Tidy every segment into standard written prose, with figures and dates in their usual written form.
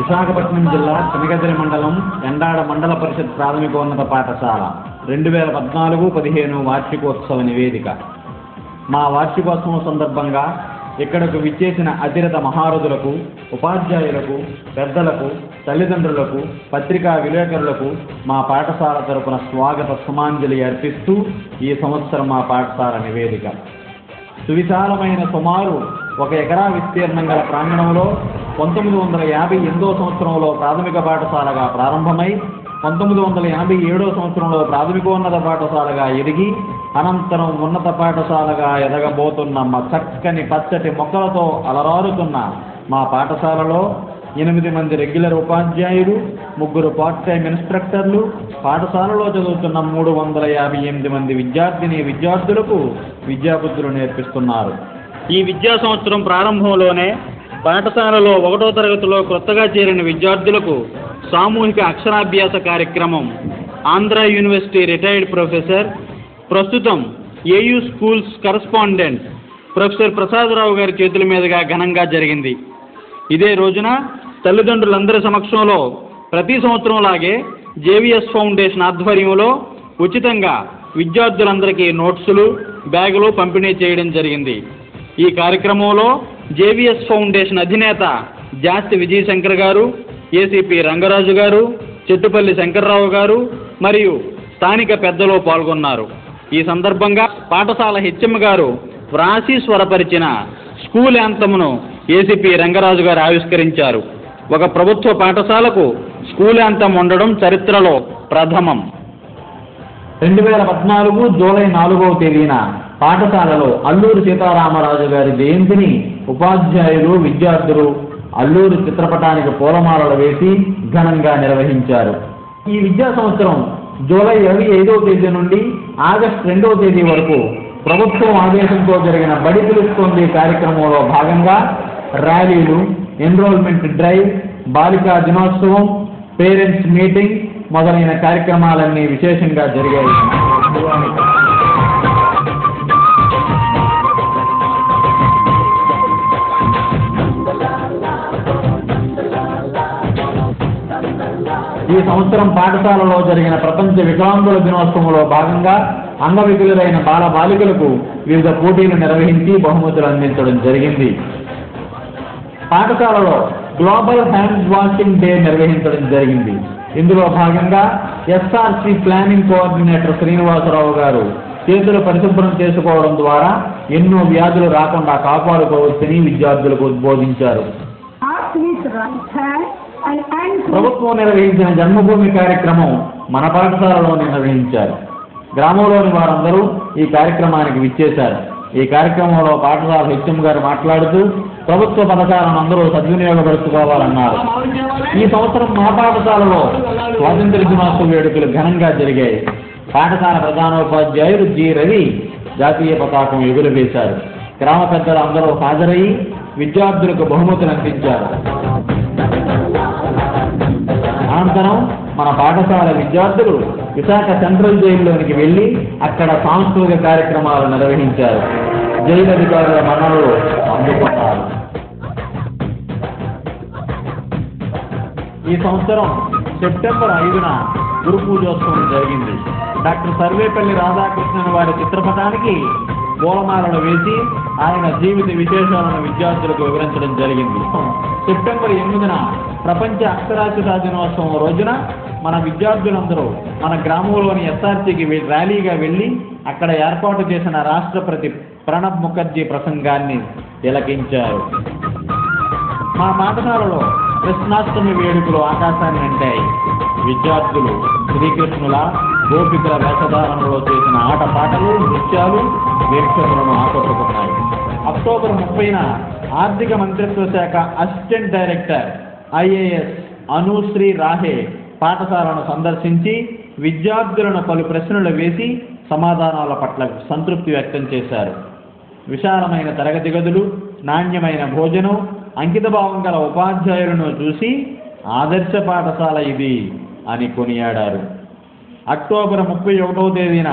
విశాఖపట్నం జిల్లా చెనగదిరి మండలం ఎండాడ మండల పరిషత్ ప్రాథమికోన్నత పాఠశాల 2014-15 వార్షికోత్సవ నివేదిక. మా వార్షికోత్సవం సందర్భంగా ఇక్కడకు విచ్చేసిన అతిరథ మహారథులకు, ఉపాధ్యాయులకు, పెద్దలకు, తల్లిదండ్రులకు, పత్రికా విలేకరులకు మా పాఠశాల తరపున స్వాగత సుమాంజలి అర్పిస్తూ ఈ సంవత్సరం మా పాఠశాల నివేదిక. సువిశాలమైన సుమారు 1 ఎకరా విస్తీర్ణం గల ప్రాంగణంలో 1958వ సంవత్సరంలో ప్రాథమిక పాఠశాలగా ప్రారంభమై 1987వ సంవత్సరంలో ప్రాథమికోన్నత పాఠశాలగా ఎదిగి అనంతరం ఉన్నత పాఠశాలగా ఎదగబోతున్న మా చక్కని పచ్చటి మొక్కలతో అలరారుతున్న మా పాఠశాలలో 8 మంది రెగ్యులర్ ఉపాధ్యాయులు, 3 పార్ట్ టైం ఇన్స్ట్రక్టర్లు, పాఠశాలలో చదువుతున్న 358 మంది విద్యార్థులకు విద్యాబుద్ధులు నేర్పిస్తున్నారు. ఈ విద్యా సంవత్సరం ప్రారంభంలోనే పాఠశాలలో 1వ తరగతిలో కొత్తగా చేరిన విద్యార్థులకు సామూహిక అక్షరాభ్యాస కార్యక్రమం ఆంధ్ర యూనివర్సిటీ రిటైర్డ్ ప్రొఫెసర్, ప్రస్తుతం AU schools correspondent professor Prasadarao గారి చేతుల మీదుగా ఘనంగా జరిగింది. ఇదే రోజున తల్లిదండ్రులందరి సమక్షంలో ప్రతి సంవత్సరం లాగే జేవీఎస్ ఫౌండేషన్ ఆధ్వర్యంలో ఉచితంగా విద్యార్థులందరికీ నోట్సులు, బ్యాగులు పంపిణీ చేయడం జరిగింది. ఈ కార్యక్రమంలో జేవీఎస్ ఫౌండేషన్ అధినేత జాస్తి విజయశంకర్ గారు, ఏసీపీ రంగరాజు గారు, చెట్టుపల్లి శంకర్రావు గారు మరియు స్థానిక పెద్దలు పాల్గొన్నారు. ఈ సందర్భంగా పాఠశాల హెచ్ఎం గారు వ్రాసి స్వరపరిచిన స్కూల్ యాంథమ్ను ఏసీపీ రంగరాజు గారు ఆవిష్కరించారు. ఒక ప్రభుత్వ పాఠశాలకు స్కూల్ యాంథమ్ ఉండడం చరిత్రలో ప్రథమం. 2014 జూలై 4వ తేదీన పాఠశాలలో అల్లూరి సీతారామరాజు గారి జయంతిని ఉపాధ్యాయులు, విద్యార్థులు అల్లూరి చిత్రపటానికి పూలమాలలు వేసి ఘనంగా నిర్వహించారు. ఈ విద్యా సంవత్సరం జూలై 25వ తేదీ నుండి ఆగస్టు 2వ తేదీ వరకు ప్రభుత్వం ఆదేశంతో జరిగిన బడి పిలుస్తోంది కార్యక్రమంలో భాగంగా ర్యాలీలు, ఎన్రోల్మెంట్ డ్రైవ్, బాలికా దినోత్సవం, పేరెంట్స్ మీటింగ్ మొదలైన కార్యక్రమాలన్నీ విశేషంగా జరిగాయి. ఈ సంవత్సరం పాఠశాలలో జరిగిన ప్రపంచ వికలాంగుల దినోత్సవంలో భాగంగా అంగవికలురైన బాలికలకు వివిధ పోటీలు నిర్వహించి బహుమతులు అందించడం జరిగింది. పాఠశాలలో గ్లోబల్ హ్యాండ్ వాషింగ్ డే నిర్వహించడం జరిగింది. ఇందులో భాగంగా ఎస్ఆర్సి ప్లానింగ్ కోఆర్డినేటర్ శ్రీనివాసరావు గారు చేతులు పరిశుభ్రం చేసుకోవడం ద్వారా ఎన్నో వ్యాధులు రాకుండా కాపాడుకోవచ్చని విద్యార్థులకు ఉద్బోధించారు. ప్రభుత్వం నిర్వహించిన జన్మభూమి కార్యక్రమం మన పాఠశాలలో నిర్వహించారు. గ్రామంలోని వారందరూ ఈ కార్యక్రమానికి విచ్చేశారు. ఈ కార్యక్రమంలో పాఠశాల హెచ్ఎం గారు మాట్లాడుతూ ప్రభుత్వ పథకాలను అందరూ సద్వినియోగపరుచుకోవాలన్నారు. ఈ సంవత్సరం మా పాఠశాలలో స్వాతంత్ర్య దినోత్సవ వేడుకలు ఘనంగా జరిగాయి. పాఠశాల ప్రధానోపాధ్యాయులు జి రవి జాతీయ పతాకం ఎగురవేశారు. గ్రామ పెద్దలు అందరూ హాజరయ్యి విద్యార్థులకు బహుమతులు అందించారు. అనంతరం మన పాఠశాల విద్యార్థులు విశాఖ సెంట్రల్ జైలులోనికి వెళ్లి అక్కడ సాంస్కృతిక కార్యక్రమాలు నిర్వహించారు. జైలు అధికారుల మన్ననలు అందుకున్నారు. ఈ సంవత్సరం సెప్టెంబర్ 5న గురు పూజోత్సవం జరిగింది. డాక్టర్ సర్వేపల్లి రాధాకృష్ణన్ వారి చిత్రపటానికి పూలమాలలు వేసి ఆయన జీవిత విశేషాలను విద్యార్థులకు వివరించడం జరిగింది. సెప్టెంబర్ 8న ప్రపంచ అక్షరాస్యతా దినోత్సవం రోజున మన విద్యార్థులందరూ మన గ్రామంలోని ఎస్ఆర్సీకి ర్యాలీగా వెళ్ళి అక్కడ ఏర్పాటు చేసిన రాష్ట్రపతి ప్రణబ్ ముఖర్జీ ప్రసంగాన్ని తిలకించారు. మా పాఠశాలలో కృష్ణాష్టమి వేడుకలు ఆకాశాన్ని అంటాయి. విద్యార్థులు శ్రీకృష్ణుల, గోపికల వేషధారణలో చేసిన ఆటపాటలు, నృత్యాలు వీక్షకులను ఆకట్టుకున్నాయి. అక్టోబర్ 30న ఆర్థిక మంత్రిత్వ శాఖ అసిస్టెంట్ డైరెక్టర్ ఐఏఎస్ అనుశ్రీ రాహే పాఠశాలను సందర్శించి విద్యార్థులను పలు ప్రశ్నలు వేసి సమాధానాల పట్ల సంతృప్తి వ్యక్తం చేశారు. విశాలమైన తరగతి గదులు, నాణ్యమైన భోజనం, అంకితభావం గల ఉపాధ్యాయులను చూసి ఆదర్శ పాఠశాల ఇది అని కొనియాడారు. అక్టోబర్ 31వ తేదీన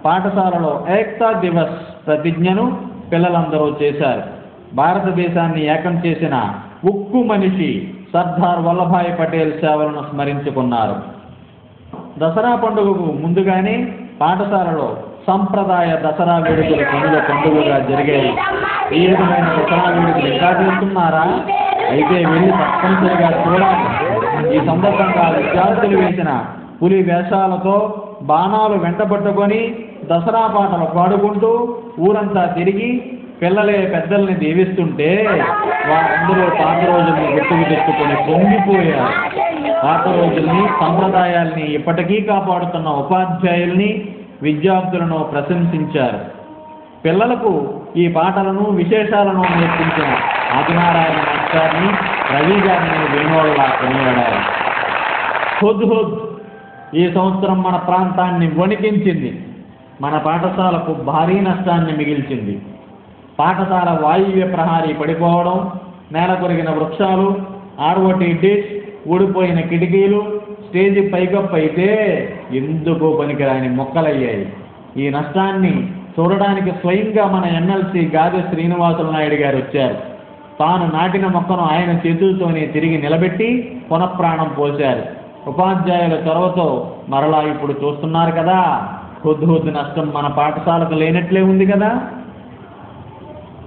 పాఠశాలలో ఏక్తా దివస్ ప్రతిజ్ఞను పిల్లలందరూ చేశారు. భారతదేశాన్ని ఏకం చేసిన ఉక్కు మనిషి సర్దార్ వల్లభాయ్ పటేల్ సేవలను స్మరించుకున్నారు. దసరా పండుగకు ముందుగానే పాఠశాలలో సంప్రదాయ దసరా వేడుకలు కనుల పండుగగా జరిగాయి. ఈ విధమైన దసరా వేడుకలు ఇంకా చేస్తున్నారా? అయితే వెళ్ళి తప్పనిసరిగా చూడాలి. ఈ సందర్భంగా విద్యార్థులు వేసిన పులి వేషాలతో బాణాలు వెంటబట్టుకొని దసరా పాటలు పాడుకుంటూ ఊరంతా తిరిగి పిల్లలే పెద్దల్ని దీవిస్తుంటే వారందరూ పాత రోజుల్ని గుర్తుకు తెచ్చుకొని పొంగిపోయారు. పాత రోజుల్ని, సంప్రదాయాల్ని ఇప్పటికీ కాపాడుతున్న ఉపాధ్యాయుల్ని, విద్యార్థులను ప్రశంసించారు. పిల్లలకు ఈ పాటలను, విశేషాలను నేర్పించిన ఆదినారాయణ మాస్టర్ని, రవి గారిని వేణువుల్లా కొనియాడారు. హుద్ హుద్ ఈ సంవత్సరం మన ప్రాంతాన్ని వణికించింది. మన పాఠశాలకు భారీ నష్టాన్ని మిగిల్చింది. పాఠశాల వాయువ్య ప్రహారీ పడిపోవడం, నేల కొరిగిన వృక్షాలు, ఆర్వటి డిష్, ఊడిపోయిన కిటికీలు, స్టేజి పైకప్పు అయితే ఎందుకు పనికిరాని మొక్కలయ్యాయి. ఈ నష్టాన్ని చూడడానికి స్వయంగా మన ఎమ్మెల్సీ గాదె శ్రీనివాసులు నాయుడు గారు వచ్చారు. తాను నాటిన మొక్కను ఆయన చేతులతోనే తిరిగి నిలబెట్టి పునఃప్రాణం పోశారు. ఉపాధ్యాయుల చొరవతో మరలా ఇప్పుడు చూస్తున్నారు కదా, హుద్ నష్టం మన పాఠశాలకు లేనట్లే ఉంది కదా.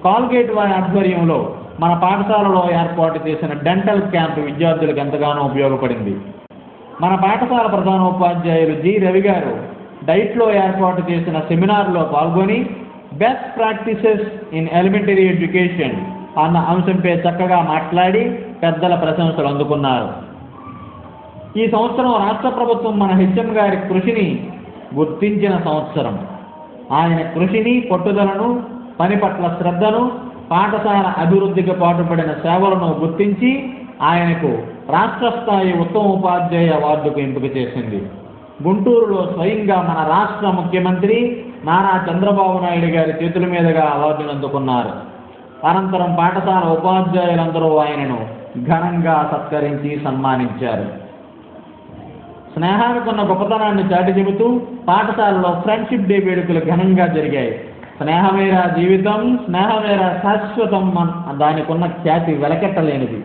కాల్గేట్ వారి ఆధ్వర్యంలో మన పాఠశాలలో ఏర్పాటు చేసిన డెంటల్ క్యాంప్ విద్యార్థులకు ఎంతగానో ఉపయోగపడింది. మన పాఠశాల ప్రధానోపాధ్యాయులు జి రవి గారు డైట్లో ఏర్పాటు చేసిన సెమినార్లో పాల్గొని best practices in elementary education అన్న అంశంపై చక్కగా మాట్లాడి పెద్దల ప్రశంసలు అందుకున్నారు. ఈ సంవత్సరం రాష్ట్ర ప్రభుత్వం మన హెచ్ఎం గారి కృషిని గుర్తించిన సంవత్సరం. ఆయన కృషిని, పట్టుదలను, పని పట్ల శ్రద్ధను, పాఠశాల అభివృద్ధికి పాటుపడిన సేవలను గుర్తించి ఆయనకు రాష్ట్ర స్థాయి ఉత్తమ ఉపాధ్యాయ అవార్డుకు ఎంపిక చేసింది. గుంటూరులో స్వయంగా మన రాష్ట్ర ముఖ్యమంత్రి నారా చంద్రబాబు నాయుడు గారి చేతుల మీదుగా అవార్డును అందుకున్నారు. అనంతరం పాఠశాల ఉపాధ్యాయులందరూ ఆయనను ఘనంగా సత్కరించి సన్మానించారు. స్నేహానికి ఉన్న గొప్పతనాన్ని చాటి చెబుతూ పాఠశాలలో ఫ్రెండ్షిప్ డే వేడుకలు ఘనంగా జరిగాయి. స్నేహమేరా జీవితం, స్నేహమేరా శాశ్వతం, దానికి ఉన్న ఖ్యాతి వెలకెట్టలేనిది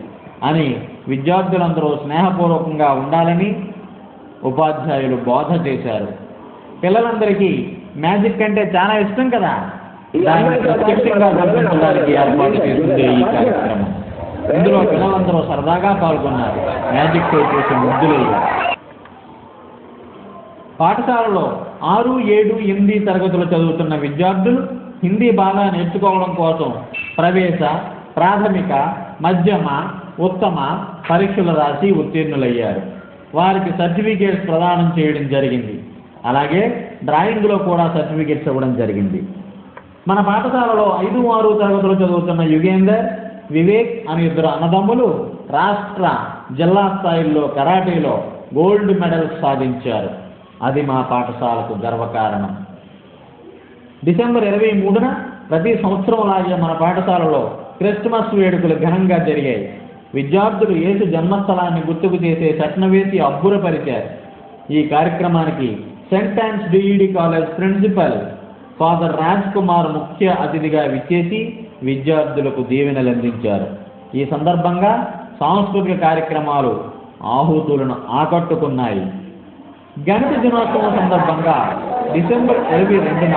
అని విద్యార్థులందరూ స్నేహపూర్వకంగా ఉండాలని ఉపాధ్యాయులు బోధ చేశారు. పిల్లలందరికీ మ్యాజిక్ అంటే చాలా ఇష్టం కదా, దాన్ని ప్రత్యక్షంగా గుర్తించడానికి ఏర్పాటు చేసిందే ఈ కార్యక్రమం. ఇందులో పిల్లలందరూ సరదాగా పాల్గొన్నారు. మ్యాజిక్ షో చేసి ముద్దులయ్యారు. పాఠశాలలో 6, 7, 8 తరగతులు చదువుతున్న విద్యార్థులు హిందీ బాగా నేర్చుకోవడం కోసం ప్రవేశ, ప్రాథమిక, మధ్యమ, ఉత్తమ పరీక్షలు రాసి ఉత్తీర్ణులయ్యారు. వారికి సర్టిఫికేట్స్ ప్రదానం చేయడం జరిగింది. అలాగే డ్రాయింగ్లో కూడా సర్టిఫికేట్స్ ఇవ్వడం జరిగింది. మన పాఠశాలలో 5, 6 తరగతులు చదువుతున్న యుగేందర్, వివేక్ అనే 2 అన్నదమ్ములు రాష్ట్ర, జిల్లా స్థాయిల్లో కరాటీలో గోల్డ్ మెడల్స్ సాధించారు. అది మా పాఠశాలకు గర్వకారణం. డిసెంబర్ 23న ప్రతి సంవత్సరం లాగే మన పాఠశాలలో క్రిస్మస్ వేడుకలు ఘనంగా జరిగాయి. విద్యార్థులు యేసు జన్మస్థలాన్ని గుర్తుకు చేసే చట్న వేసి అబ్బురపరిచారు. ఈ కార్యక్రమానికి Saint Ann's DEd college principal Father Raj Kumar ముఖ్య అతిథిగా విచ్చేసి విద్యార్థులకు దీవెనలు అందించారు. ఈ సందర్భంగా సాంస్కృతిక కార్యక్రమాలు ఆహుతులను ఆకట్టుకున్నాయి. గణిత దినోత్సవం సందర్భంగా డిసెంబర్ 22న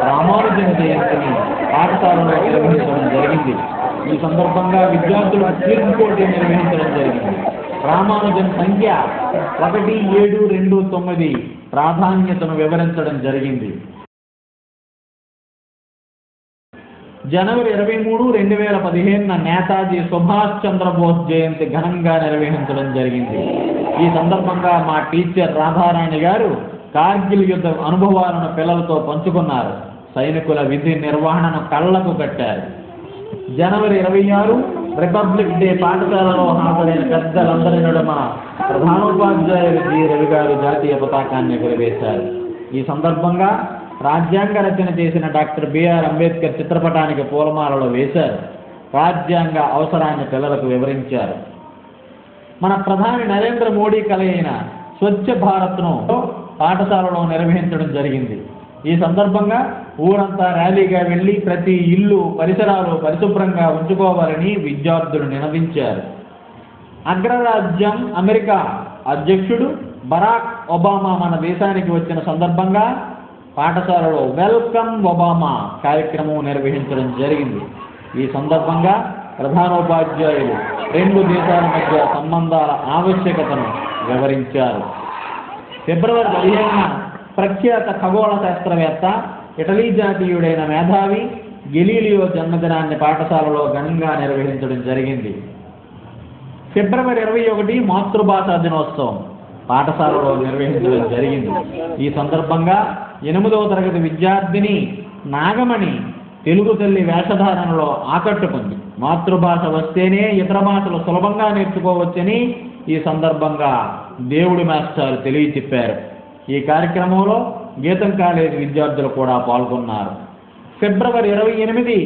రామానుజన్ జయంతిని పాఠశాలలో నిర్వహించడం జరిగింది. ఈ సందర్భంగా విద్యార్థులు క్విజ్ పోటీ నిర్వహించడం జరిగింది. రామానుజన్ సంఖ్య 1729 ప్రాధాన్యతను వివరించడం జరిగింది. జనవరి 23, 2015న నేతాజీ సుభాష్ చంద్రబోస్ జయంతి ఘనంగా నిర్వహించడం జరిగింది. ఈ సందర్భంగా మా టీచర్ రాధారాణి గారు కార్గిల్ యుద్ధ అనుభవాలను పిల్లలతో పంచుకున్నారు. సైనికుల విధి నిర్వహణను కళ్లకు కట్టారు. జనవరి 26 రిపబ్లిక్ డే పాఠశాలలో హాజరైన పెద్దలందరి నడుమ ప్రధానోపాధ్యాయులు జి రవి గారు జాతీయ పతాకాన్ని ఎగురవేశారు. ఈ సందర్భంగా రాజ్యాంగ రచన చేసిన డాక్టర్ బిఆర్ అంబేద్కర్ చిత్రపటానికి పూలమాలలు వేశారు. రాజ్యాంగ అవసరాన్ని పిల్లలకు వివరించారు. మన ప్రధాని నరేంద్ర మోడీ కల అయిన స్వచ్ఛ భారత్ను పాఠశాలలో నిర్వహించడం జరిగింది. ఈ సందర్భంగా ఊరంతా ర్యాలీగా వెళ్ళి ప్రతి ఇల్లు, పరిసరాలు పరిశుభ్రంగా ఉంచుకోవాలని విద్యార్థులు నినదించారు. అగ్రరాజ్యం అమెరికా అధ్యక్షుడు బరాక్ ఒబామా మన దేశానికి వచ్చిన సందర్భంగా పాఠశాలలో వెల్కమ్ ఒబామా కార్యక్రమం నిర్వహించడం జరిగింది. ఈ సందర్భంగా ప్రధానోపాధ్యాయులు రెండు దేశాల మధ్య సంబంధాల ఆవశ్యకతను వివరించారు. ఫిబ్రవరి 15న ప్రఖ్యాత ఖగోళ శాస్త్రవేత్త ఇటలీ జాతీయుడైన మేధావి గెలీలియో జన్మదినాన్ని పాఠశాలలో ఘనంగా నిర్వహించడం జరిగింది. ఫిబ్రవరి 21 మాతృభాషా దినోత్సవం పాఠశాలలో నిర్వహించడం జరిగింది. ఈ సందర్భంగా 8వ తరగతి విద్యార్థిని నాగమణి తెలుగు తల్లి వేషధారణలో ఆకట్టుకుంది. మాతృభాష వస్తేనే ఇతర భాషలు సులభంగా నేర్చుకోవచ్చని ఈ సందర్భంగా దేవుడి మాస్టర్ తెలియచెప్పారు. ఈ కార్యక్రమంలో గీతం కాలేజీ విద్యార్థులు కూడా పాల్గొన్నారు. ఫిబ్రవరి 28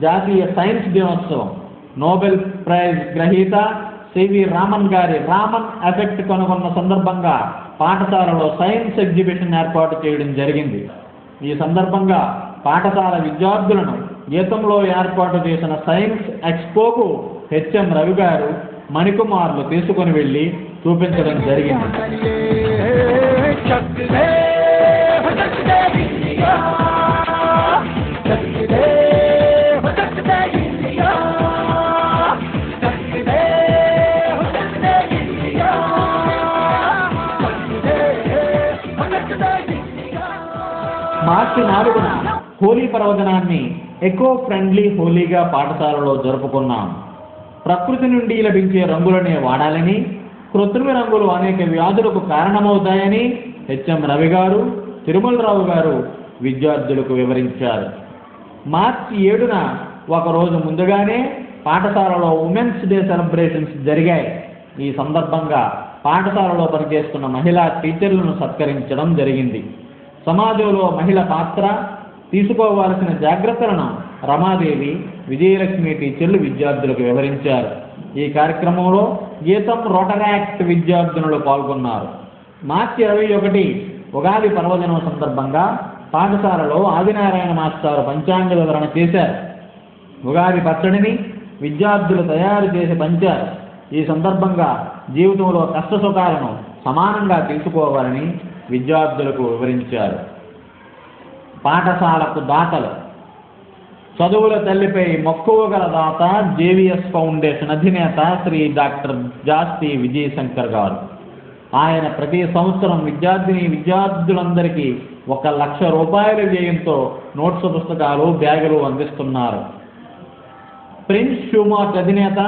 జాతీయ సైన్స్ దినోత్సవం. నోబెల్ ప్రైజ్ గ్రహీత సివి రామన్ గారి రామన్ ఎఫెక్ట్ కనుగొన్న సందర్భంగా పాఠశాలలో సైన్స్ ఎగ్జిబిషన్ ఏర్పాటు చేయడం జరిగింది. ఈ సందర్భంగా పాఠశాల విద్యార్థులను గీతంలో ఏర్పాటు చేసిన సైన్స్ ఎక్స్పోకు హెచ్ఎం రవి గారు మణికుమార్లు తీసుకుని వెళ్ళి చూపించడం జరిగింది. మార్చి 4న హోలీ పర్వదినాన్ని ఎకో ఫ్రెండ్లీ హోలీగా పాఠశాలలో జరుపుకున్నాం. ప్రకృతి నుండి లభించే రంగులనే వాడాలని, కృత్రిమ రంగులు అనేక వ్యాధులకు కారణమవుతాయని హెచ్ఎం రవి గారు, తిరుమలరావు గారు విద్యార్థులకు వివరించారు. మార్చి 7న ఒకరోజు ముందుగానే పాఠశాలలో ఉమెన్స్ డే సెలబ్రేషన్స్ జరిగాయి. ఈ సందర్భంగా పాఠశాలలో పనిచేస్తున్న మహిళా టీచర్లను సత్కరించడం జరిగింది. సమాజంలో మహిళ పాత్ర, తీసుకోవాల్సిన జాగ్రత్తలను రమాదేవి, విజయలక్ష్మి టీచర్లు విద్యార్థులకు వివరించారు. ఈ కార్యక్రమంలో గీతం రోటరాక్ట్ విద్యార్థినులు పాల్గొన్నారు. మార్చి 21 ఉగాది పర్వదినం సందర్భంగా పాఠశాలలో ఆదినారాయణ మాస్టారు పంచాంగ వివరణ చేశారు. ఉగాది పచ్చడిని విద్యార్థులు తయారు చేసి పంచారు. ఈ సందర్భంగా జీవితంలో కష్ట సుఖాలను సమానంగా తీసుకోవాలని విద్యార్థులకు వివరించారు. పాఠశాలకు దాతలు. చదువుల తల్లిపై మక్కువ గల దాత జేవిఎస్ ఫౌండేషన్ అధినేత శ్రీ డాక్టర్ జాస్తి విజయశంకర్ గారు. ఆయన ప్రతి సంవత్సరం విద్యార్థులందరికీ 1,00,000 రూపాయల వ్యయంతో నోట్స్ పుస్తకాలు, బ్యాగులు అందిస్తున్నారు. ప్రిన్స్ షూమార్ట్ అధినేత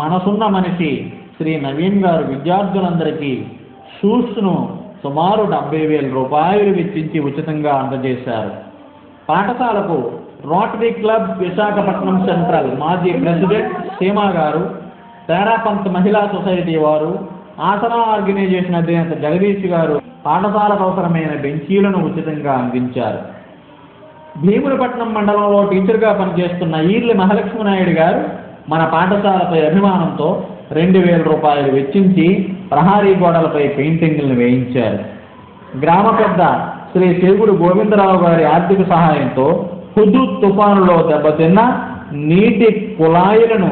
మనసున్న మనిషి శ్రీ నవీన్ గారు విద్యార్థులందరికీ షూస్ను సుమారు 70,000 రూపాయలు వెచ్చించి ఉచితంగా అందజేశారు. పాఠశాలకు రోటరీ క్లబ్ విశాఖపట్నం సెంట్రల్ మాజీ ప్రెసిడెంట్ సీమా గారు, తేరాపంత్ మహిళా సొసైటీ వారు, ఆసరా ఆర్గనైజేషన్ అధినేత జగదీష్ గారు పాఠశాలకు అవసరమైన బెంచీలను ఉచితంగా అందించారు. భీమునిపట్నం మండలంలో టీచర్గా పనిచేస్తున్న ఈర్లి మహాలక్ష్మి నాయుడు గారు మన పాఠశాలపై అభిమానంతో 2,000 రూపాయలు వెచ్చించి ప్రహారీ గోడలపై పెయింటింగ్లను వేయించారు. గ్రామ పెద్ద శ్రీ చేగుడు గోవిందరావు గారి ఆర్థిక సహాయంతో హుదూద్ తుఫానులో దెబ్బతిన్న నీటి కుళాయిలను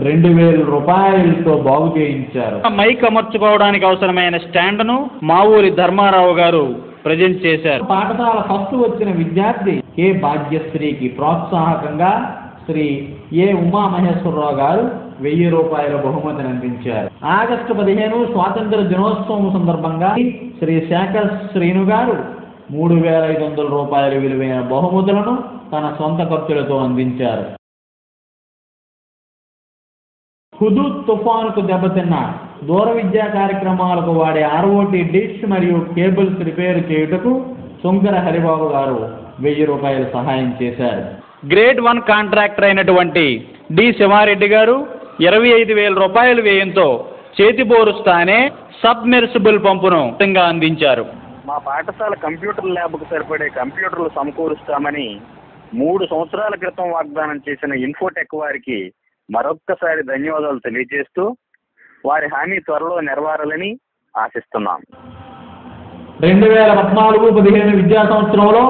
2,000 రూపాయలతో బాగు చేయించారు. మైక్ అమర్చుకోవడానికి అవసరమైన స్టాండ్ను మా ఊరి ధర్మారావు గారు ప్రజెంట్ చేశారు. పాఠశాల ఫస్ట్ వచ్చిన విద్యార్థి కె భాగ్యశ్రీకి ప్రోత్సాహకంగా శ్రీ ఏ ఉమామహేశ్వరరావు గారు 1,000 రూపాయల బహుమతిని అందించారు. ఆగస్టు 15 స్వాతంత్ర దినోత్సవం సందర్భంగా శ్రీ శేఖర్ శ్రీను గారు 3,500 రూపాయల విలువైన బహుమతులను తన సొంత ఖర్చులతో అందించారు. హుదూద్ తుఫానుకు దెబ్బతిన్న దూర విద్యా కార్యక్రమాలకు వాడే ROT డిష్ మరియు కేబుల్స్ రిపేర్ చేయుటకు శంకర హరిబాబు గారు 1,000 రూపాయల సహాయం చేశారు. గ్రేడ్ 1 కాంట్రాక్టర్ అయినటువంటి డి శివారెడ్డి గారు 25,000 రూపాయల వ్యయంతో చేతిబోరుస్తానే సబ్మెర్సిబుల్ పంపును అందించారు. మా పాఠశాల కంప్యూటర్ ల్యాబ్కు సరిపడే కంప్యూటర్లు సమకూరుస్తామని 3 సంవత్సరాల క్రితం వాగ్దానం చేసిన ఇన్ఫోటెక్ వారికి మరొక్కసారి ధన్యవాదాలు తెలియజేస్తూ వారి హామీ త్వరలో నెరవేరాలని ఆశిస్తున్నాం. 2014-15 విద్యా సంవత్సరంలో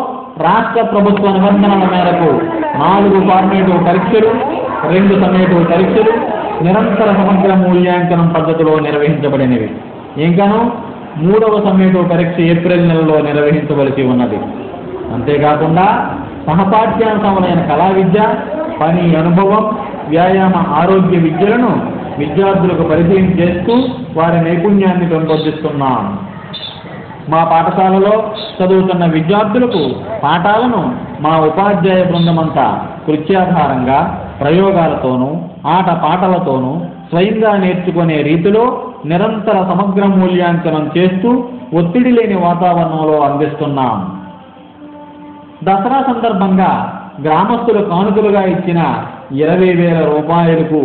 రాష్ట్ర ప్రభుత్వ నిబంధనల మేరకు 4 ఫార్మేటివ్ పరీక్షలు, 2 సమ్మేటివ్ పరీక్షలు, నిరంతర సమగ్ర మూల్యాంకనం పద్ధతిలో నిర్వహించబడినవి. ఇంకను 3వ సమ్మేటివ్ పరీక్ష ఏప్రిల్ నెలలో నిర్వహించవలసి ఉన్నది. అంతేకాకుండా సహపాఠ్యాంశములైన కళా విద్య, పని అనుభవం, వ్యాయామ ఆరోగ్య విద్యలను విద్యార్థులకు పరిచయం చేస్తూ వారి నైపుణ్యాన్ని పెంపొందిస్తున్నాం. మా పాఠశాలలో చదువుతున్న విద్యార్థులకు పాఠాలను మా ఉపాధ్యాయ బృందమంతా కృత్యాధారంగా ప్రయోగాలతోనూ ఆట పాటలతోనూ స్వయంగా నేర్చుకునే రీతిలో నిరంతర సమగ్ర మూల్యాంకనం చేస్తూ ఒత్తిడి లేని వాతావరణంలో అందిస్తున్నాం. దసరా సందర్భంగా గ్రామస్తులు కానుకలుగా ఇచ్చిన 20,000 రూపాయలకు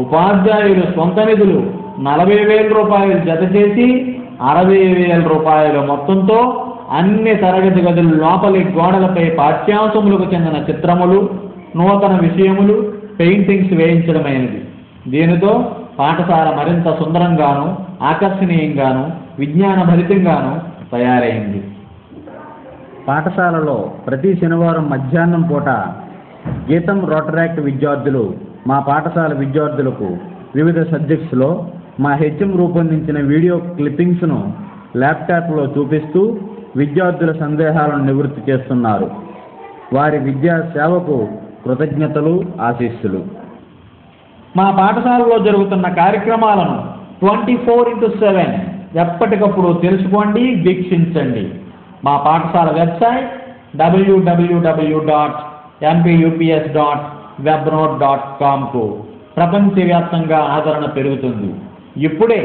ఉపాధ్యాయులు సొంత నిధులు 40,000 రూపాయలు జత చేసి 60,000 రూపాయల మొత్తంతో అన్ని తరగతి గదుల లోపలి గోడలపై పాఠ్యాంశములకు చెందిన చిత్రములు, నూతన విషయములు, పెయింటింగ్స్ వేయించడమైనది. దీనితో పాఠశాల మరింత సుందరంగాను, ఆకర్షణీయంగాను, విజ్ఞానభరితంగాను తయారైంది. పాఠశాలలో ప్రతి శనివారం మధ్యాహ్నం పూట గీతం రోటరాక్ట్ విద్యార్థులు మా పాఠశాల విద్యార్థులకు వివిధ సబ్జెక్ట్స్లో మా హెచ్ఎం రూపొందించిన వీడియో క్లిప్పింగ్స్ను ల్యాప్టాప్లో చూపిస్తూ విద్యార్థుల సందేహాలను నివృత్తి చేస్తున్నారు. వారి విద్యా సేవకు కృతజ్ఞతలు, ఆశీస్సులు. మా పాఠశాలలో జరుగుతున్న కార్యక్రమాలను 24/7 ఎప్పటికప్పుడు తెలుసుకోండి, వీక్షించండి. మా పాఠశాల వెబ్సైట్ www.npups.webnode.com ప్రపంచవ్యాప్తంగా ఆదరణ పెరుగుతుంది. ఇప్పుడే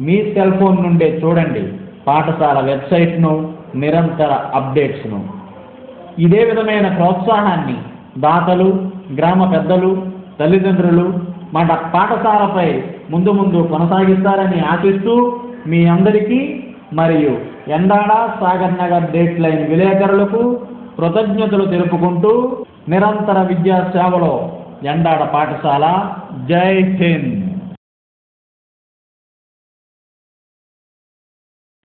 మీ సెల్ ఫోన్ నుండే చూడండి పాఠశాల వెబ్సైట్ను, నిరంతర అప్డేట్స్ను. ఇదే విధమైన ప్రోత్సాహాన్ని దాతలు, గ్రామ పెద్దలు, తల్లిదండ్రులు మన పాఠశాలపై ముందు కొనసాగిస్తారని ఆశిస్తూ మీ అందరికీ మరియు ఎండాడ, సాగర్ నగర్ డేట్ లైన్ విలేకరులకు కృతజ్ఞతలు తెలుపుకుంటూ నిరంతర విద్యా సేవలో ఎండాడ పాఠశాల. జై హింద్.